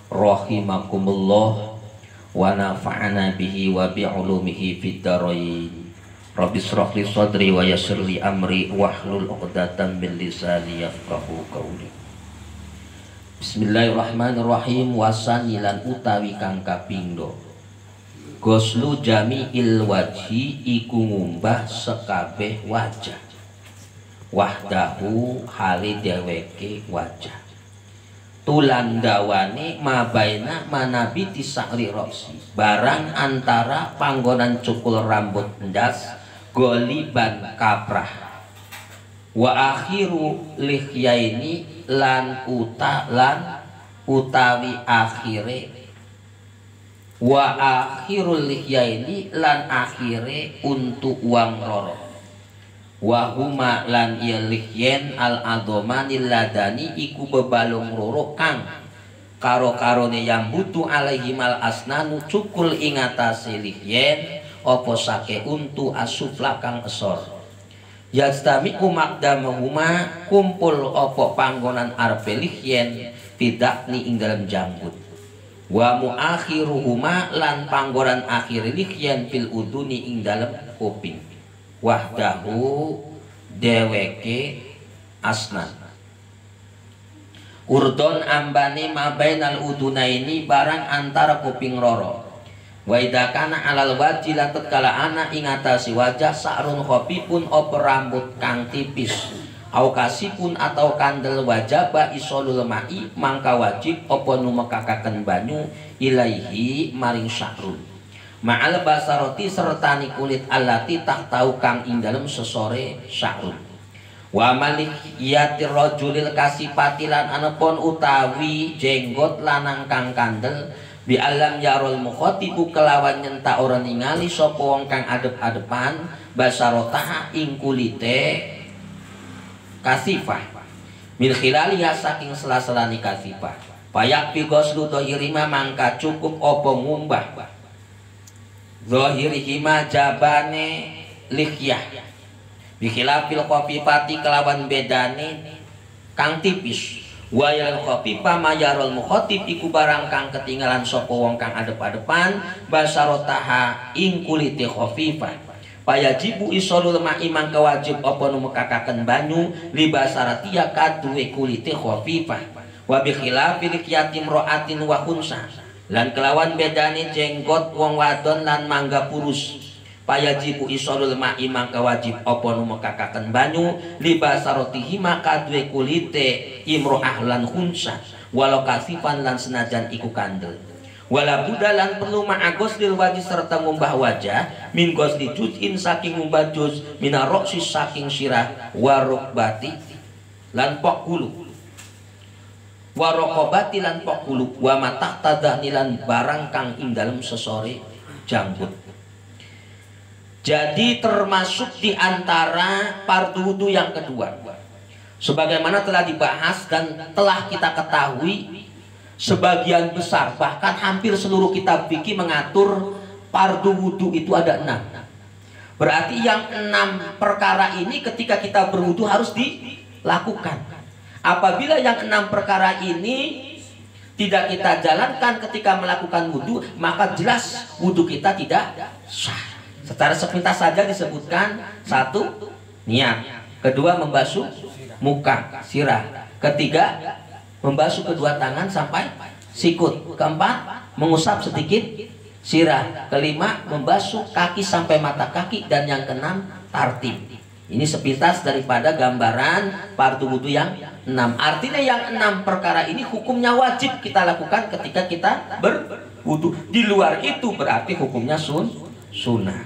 rahimakumullah wa nafa'ana bihi wa bi'ulumihi fid dharain. Rabbi shrah li sadri wa yassir li amri wahlul 'uqdatam min lisani yafqahu qawli. Bismillahirrahmanirrahim. Wasanilan utawi kang kapindho goslu jami'il wajhi iku ngumbah sekabeh wajah wahdahu hali dheweke wajah tulan dawane mabaina manabiti sa'ri roksi barang antara panggonan cukul rambut ndas goliban kaprah wa akhiru lihyaini lan utawi akhire wa akhirul lihyaini lan akhire untuk uang roro wahuma lan yalihyen al adomanil ladani iku bebalung roro kang karo-karone yang butuh alaihimal asnanu cukul ingatasi lihyen opo sake untu asufla kang esor yastami umakdamahuma kumpul opo panggonan arpe lihyen tidakni ing dalam jambut wa muakhiruhuma lan panggonan akhir lihyen fil uduni ing dalam kuping wahdahu dheweke asnan urdon ambane mabainal udunaini barang antara kuping roro wa idza kana alal wajhi lan tatkala ana ing atase wajah sa'run khafifun apa rambut kang tipis au kasipun atau kandel wajah ba isolul ma'i mangka wajib apa numekakaken banyu ilaihi maring sa'run ma'al basaroti sertani kulit alati tak tahu kang ing dalem sesore sa'run wa malik yatir rajulil kasipatilan anepon utawi jenggot lanang kang kandel bi alam yarul mukhatibu kelawan nyenta ora ningali sapa wong kang adep-adepan basarotah ing kulite kasifah min khilaliha saking sela-selani kasifah payak pigoslu dohirima mangka cukup apa ngumbah zahirihima jabane lihyah bikhilafil khafifati kelawan bedane kang tipis wayal khafifah mayarul mukhatib iku barang kang ketinggalan sapa wong kang adep-adepan basarotaha ing kulite khafifah payajibu isolul ma'i mangka wajib apa numekakaken banyu libasaratia kaduwe kulite khafifah wa bikhilafil yatim ra'atin wa khunsa lan kelawan bedane jenggot wong wadon lan mangga purus payajibu isolul ma'i mangka wajib apa numekakaken banyu libasaratihi maka duwe kulite imro'ah lan khunsa walau kasifan lan senajan iku kandel wala budalan perlu ma'agos lil wajih serta ngumbah wajah min gosli juz'in saking ngumbah juz mina roksi saking sirah warokbati lan pokulu warokobati lan pokulu wa matah tadahni lan barang kang ing dalem sesore janggut. Jadi termasuk di antara fardu wudu yang kedua sebagaimana telah dibahas dan telah kita ketahui sebagian besar bahkan hampir seluruh kitab fikih mengatur fardu wudu itu ada 6. Berarti yang 6 perkara ini ketika kita berwudu harus dilakukan. Apabila yang 6 perkara ini tidak kita jalankan ketika melakukan wudu, maka jelas wudu kita tidak sah. Secara sepintas saja disebutkan: 1. Niat, kedua membasuh muka, sirah, ketiga membasuh kedua tangan sampai sikut, keempat mengusap sedikit sirah, kelima membasuh kaki sampai mata kaki, dan yang keenam tartib. Ini sepintas daripada gambaran fardu wudu yang 6. Artinya yang 6 perkara ini hukumnya wajib kita lakukan ketika kita berwudu. Di luar itu berarti hukumnya sunnah.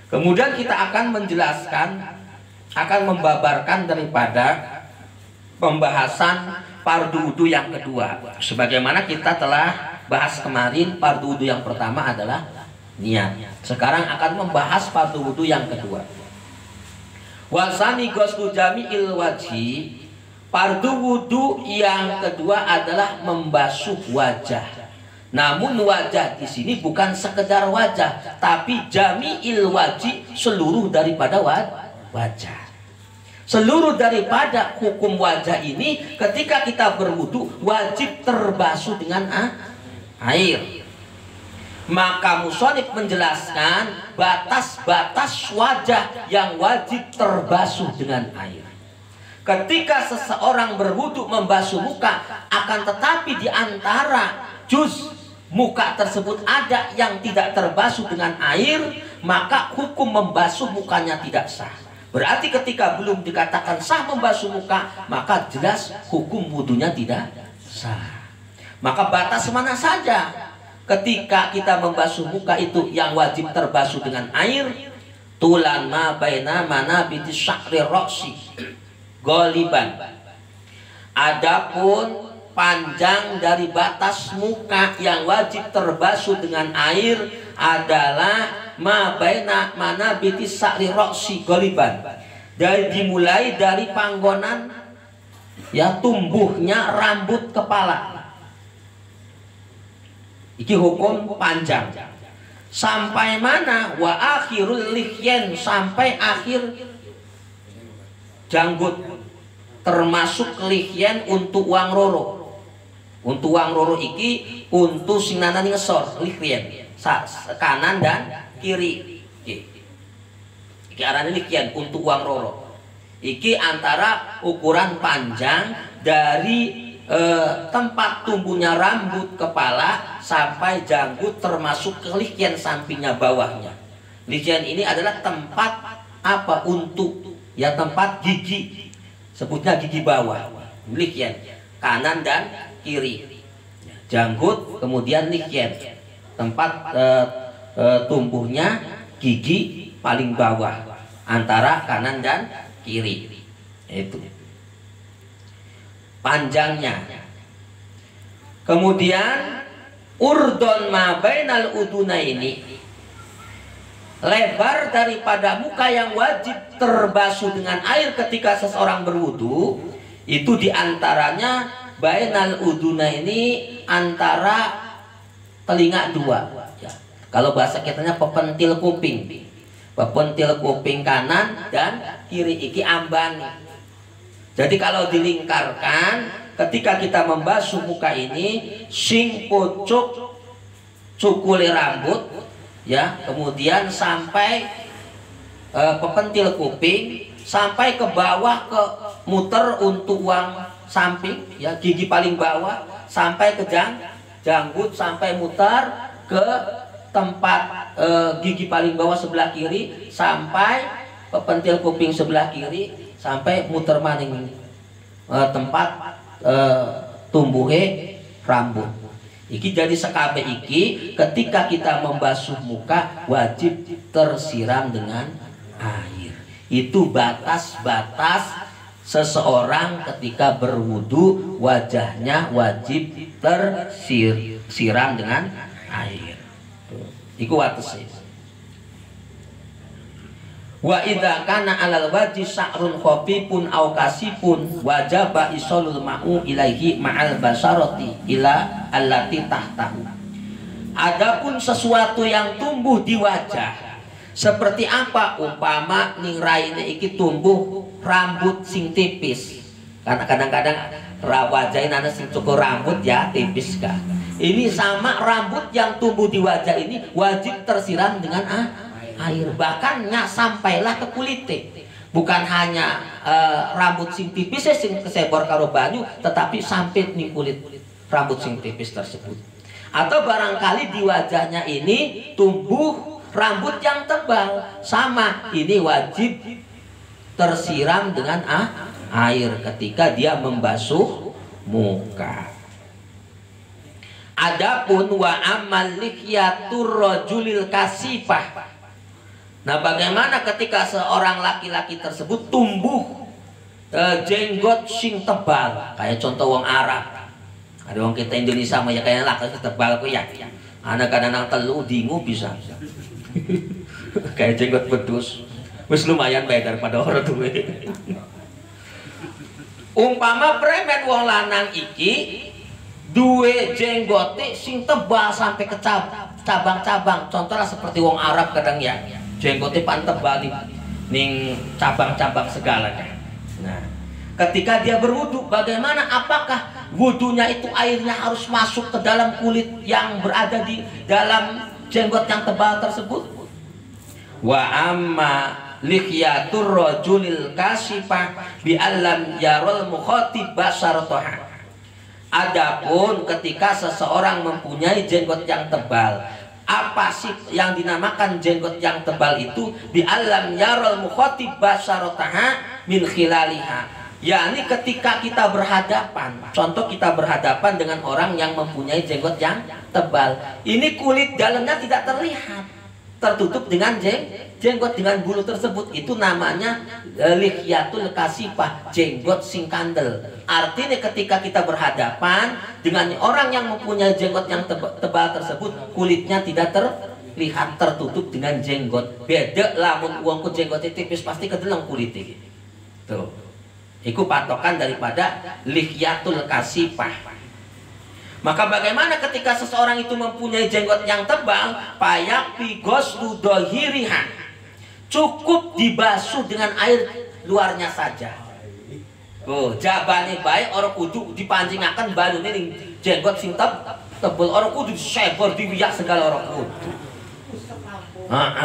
Kemudian kita akan menjelaskan, akan membabarkan daripada pembahasan fardu wudu yang kedua. Sebagaimana kita telah bahas kemarin, fardu wudu yang pertama adalah niat. Sekarang akan membahas fardu wudu yang kedua. Wasani ghuslu jami'il wajhi, fardu wudu yang kedua adalah membasuh wajah. Namun wajah di sini bukan sekedar wajah, tapi jami'il wajhi, seluruh daripada wajah. Seluruh daripada hukum wajah ini ketika kita berwudu wajib terbasuh dengan air. Maka musonif menjelaskan batas-batas wajah yang wajib terbasuh dengan air. Ketika seseorang berwudu membasuh muka, akan tetapi di antara juz muka tersebut ada yang tidak terbasuh dengan air, maka hukum membasuh mukanya tidak sah. Berarti ketika belum dikatakan sah membasuh muka, maka jelas hukum wudunya tidak sah. Maka batas mana saja ketika kita membasuh muka itu yang wajib terbasuh dengan air? Tulan ma baina manabiti sya'ri roksi goliban. Adapun panjang dari batas muka yang wajib terbasuh dengan air adalah ma baina manabiti sya'ri roksi goliban. Dimulai dari panggonan ya tumbuhnya rambut kepala. Iki hukum panjang. Sampai mana? Wa akhirul lihyen, sampai akhir janggut. Termasuk lihyen untuk uang roro. Untuk uang roro iki untuk sinana ngesor lihyen. Kanan dan kiri. Iki arane lihyen untuk uang roro. Iki antara ukuran panjang dari tempat tumbuhnya rambut kepala sampai janggut, termasuk ke lihyen sampingnya bawahnya. Lihyen ini adalah tempat apa? Untuk ya tempat gigi, sebutnya gigi bawah. Lihyen kanan dan kiri. Janggut kemudian lihyen, tempat tumbuhnya gigi paling bawah antara kanan dan kiri. Itu panjangnya. Kemudian urdon ma bainal uduna ini, lebar daripada muka yang wajib terbasuh dengan air ketika seseorang berwudu, itu diantaranya bainal uduna ini antara telinga dua ya. Kalau bahasa kitanya pepentil kuping, pepentil kuping kanan dan kiri, iki ambani. Jadi kalau dilingkarkan, ketika kita membasuh muka ini, sing pucuk cukule rambut ya, kemudian sampai pepentil kuping, sampai ke bawah, ke muter untuk uang samping ya, gigi paling bawah, sampai ke janggut, sampai muter ke tempat gigi paling bawah sebelah kiri, sampai pepentil kuping sebelah kiri, sampai muter maning tempat tumbuhe rambut. Iki jadi sekabe iki ketika kita membasuh muka wajib tersiram dengan air. Itu batas-batas seseorang ketika berwudu, wajahnya wajib tersiram dengan air. Iku wates. Wa idza kana 'alal wajhi sa'run khafifun aw kasifun wajaba isolul ma'u ilaihi ma'al basarati ila allati tahtahu. Adapun sesuatu yang tumbuh di wajah seperti apa? Umpama ning raine iki tumbuh rambut sing tipis. Karena kadang-kadang wajah ana sing cukup rambut ya tipis kah. Ini sama rambut yang tumbuh di wajah ini wajib tersiram dengan air, bahkan sampailah ke kulit. Bukan hanya rambut sing tipis sing kesebor karo banyu, tetapi sampai ning kulit rambut sing tipis tersebut. Atau barangkali di wajahnya ini tumbuh rambut yang tebal, sama ini wajib tersiram dengan air ketika dia membasuh muka. Adapun wa amal lihyatur rajulil kasifah. Nah, bagaimana ketika seorang laki-laki tersebut tumbuh jenggot sing tebal, kayak contoh wong Arab. Ada wong kita Indonesia mah ya kayak laki tebal ku ya. Anak kadang-kadang telu dingu bisa. Kayak jenggot bedus. Wis lumayan bae daripada orang duwe. Umpama premen wong lanang iki duwe jenggote sing tebal sampai ke cabang-cabang. Contohnya seperti wong Arab kadang ya. Jenggotnya pan tebal ning cabang-cabang segala kan. Nah, ketika dia berwudu, bagaimana? Apakah wudunya itu airnya harus masuk ke dalam kulit yang berada di dalam jenggot yang tebal tersebut? Wa amma lihiyatur rajulil kasifah bi allam yarul mukhatib basarataha. Adapun ketika seseorang mempunyai jenggot yang tebal, apa sih yang dinamakan jenggot yang tebal itu? Bi alam yarul mukhatib basarataha min khilaliha. yakni ketika kita berhadapan, contoh kita berhadapan dengan orang yang mempunyai jenggot yang tebal, ini kulit dalamnya tidak terlihat, tertutup dengan jenggot dengan bulu tersebut, itu namanya lihyatul kasifah, jenggot sing kandel. Artinya ketika kita berhadapan dengan orang yang mempunyai jenggot yang tebal tersebut, kulitnya tidak terlihat, tertutup dengan jenggot. Beda lamun uang ku jenggotnya tipis, pasti kedeleng kulitnya. Tuh, itu patokan daripada lihyatul kasifah. Maka bagaimana ketika seseorang itu mempunyai jenggot yang tebal? Payak pigos ludohiriha, cukup dibasuh dengan air luarnya saja. Oh, jabane baik orang kudu dipancingkan baru ini jenggot sing tebal, orang kudu disebor diwiyak segala orang kudu.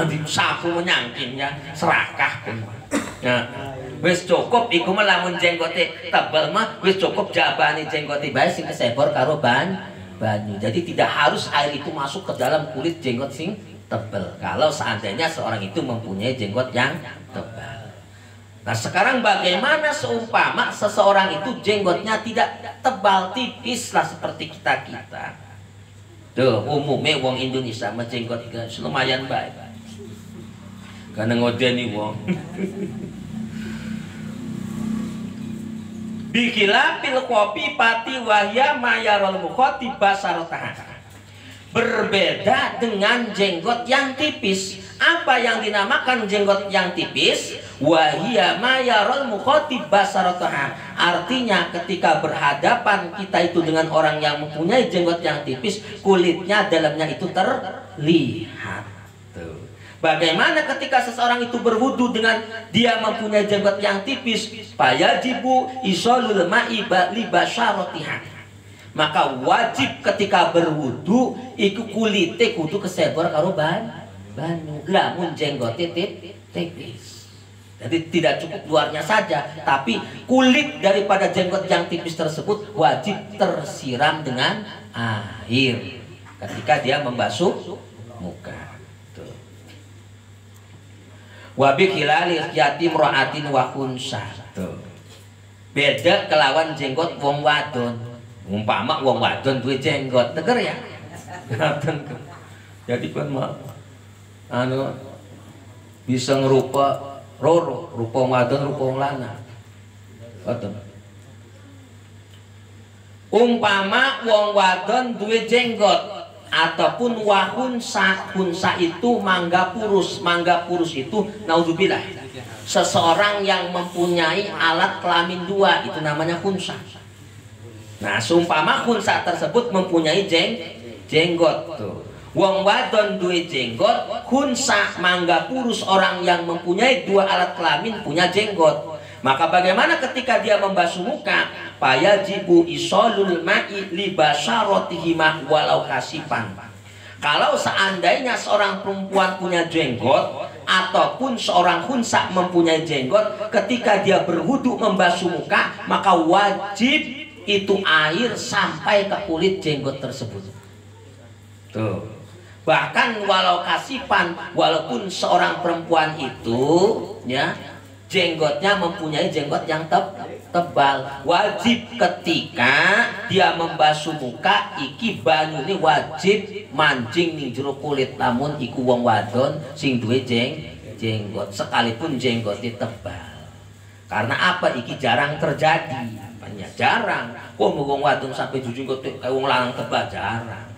Disapu menyangkingnya serakah. Nah, wis cukup iku mah lamun jenggote tebal mah wis cukup jabane jenggote bae sing kesebor karo banyu. Jadi tidak harus air itu masuk ke dalam kulit jenggot sing tebal kalau seandainya seorang itu mempunyai jenggot yang tebal. Nah, sekarang bagaimana seumpama seseorang itu jenggotnya tidak tebal, tipis lah seperti kita-kita. Tuh, umumnya wong Indonesia mah jenggot lumayan baik. Karena ngodeni wong. Bikilapil kopi pati wahya mayarul mukhoti basarotah. Berbeda dengan jenggot yang tipis. Apa yang dinamakan jenggot yang tipis? Wahya mayarul mukhoti basarotah. Artinya ketika berhadapan kita itu dengan orang yang mempunyai jenggot yang tipis, kulitnya dalamnya itu terlihat. Tuh. Bagaimana ketika seseorang itu berwudu dengan dia mempunyai jenggot yang tipis? Fayajibu isolul ma'i li basharatiha. Maka wajib ketika berwudu iku kulite kudu kesebor karo banyu. Lamun jenggote tipis. Jadi tidak cukup luarnya saja, tapi kulit daripada jenggot yang tipis tersebut wajib tersiram dengan air ketika dia membasuh muka. Wabi hilali yatim ro'atin wa khunsa. Beda kelawan jenggot wong wadon. Umpama wong wadon duwe jenggot, teger ya. Jadi kan mah bisa ngerupa roro, rupa wong wadon, rupa wong lanang. Umpama wong wadon duwe jenggot ataupun wahunsa, hunsa itu mangga purus itu naudzubillah, seseorang yang mempunyai alat kelamin dua, itu namanya hunsa. Nah, seumpama hunsa tersebut mempunyai jenggot tuh, wong wadon duwe jenggot, hunsa mangga purus orang yang mempunyai dua alat kelamin punya jenggot. Maka bagaimana ketika dia membasuh muka? Fayajibu isolul ma'i li basharatihi walau kasifan. Kalau seandainya seorang perempuan punya jenggot ataupun seorang khunsa mempunyai jenggot, ketika dia berwudu membasuh muka, maka wajib itu air sampai ke kulit jenggot tersebut. Tuh. Bahkan walau kasifan, walaupun seorang perempuan itu ya jenggotnya mempunyai jenggot yang tebal, wajib ketika dia membasuh muka iki banyu ini wajib mancing ning jero kulit, namun iku wong wadon sing duwe jenggot sekalipun jenggotnya tebal. Karena apa? Iki jarang terjadi, banyak jarang. Wong wadon sampai jenggot kayak wong lanang tebal jarang.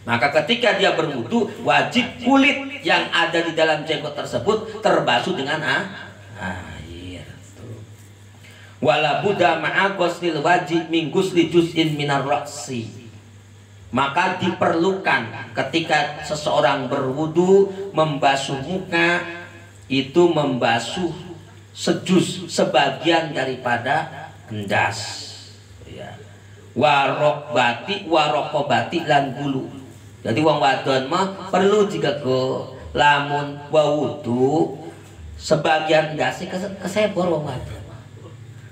Maka ketika dia berwudu, wajib kulit yang ada di dalam jenggot tersebut terbasuh dengan air. Wala buddha ma'a ghuslil wajib min ghusli juz'in minar ra'si. Maka diperlukan ketika seseorang berwudu membasuh muka, itu membasuh sejus sebagian daripada endas. Ya. Warokobati lan bulu. Jadi wong wadon mah perlu jika ke lamun wawudu sebagian endasnya kesebor wong wadon.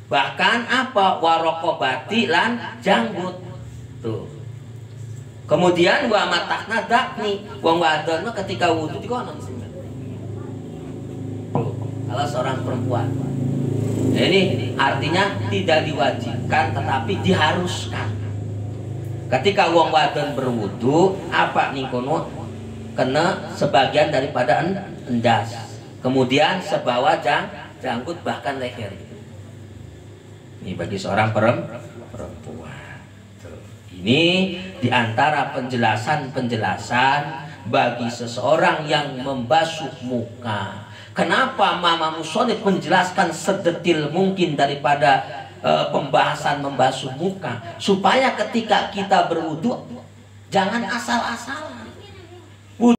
Bahkan apa warokobati lan janggut tuh. Kemudian wa matakna dakni wong wadon mah ketika wudu dikonon tuh. Kalau seorang perempuan. Nah, ini artinya tidak diwajibkan tetapi diharuskan. Ketika wong wadon berwudu apa nih kono kena sebagian daripada endas. Kemudian sebawa janggut bahkan leher. Ini bagi seorang perempuan. Ini diantara penjelasan-penjelasan bagi seseorang yang membasuh muka. Kenapa Mama Musonif menjelaskan sedetil mungkin daripada pembahasan membasuh muka, supaya ketika kita berwudu jangan asal-asalan.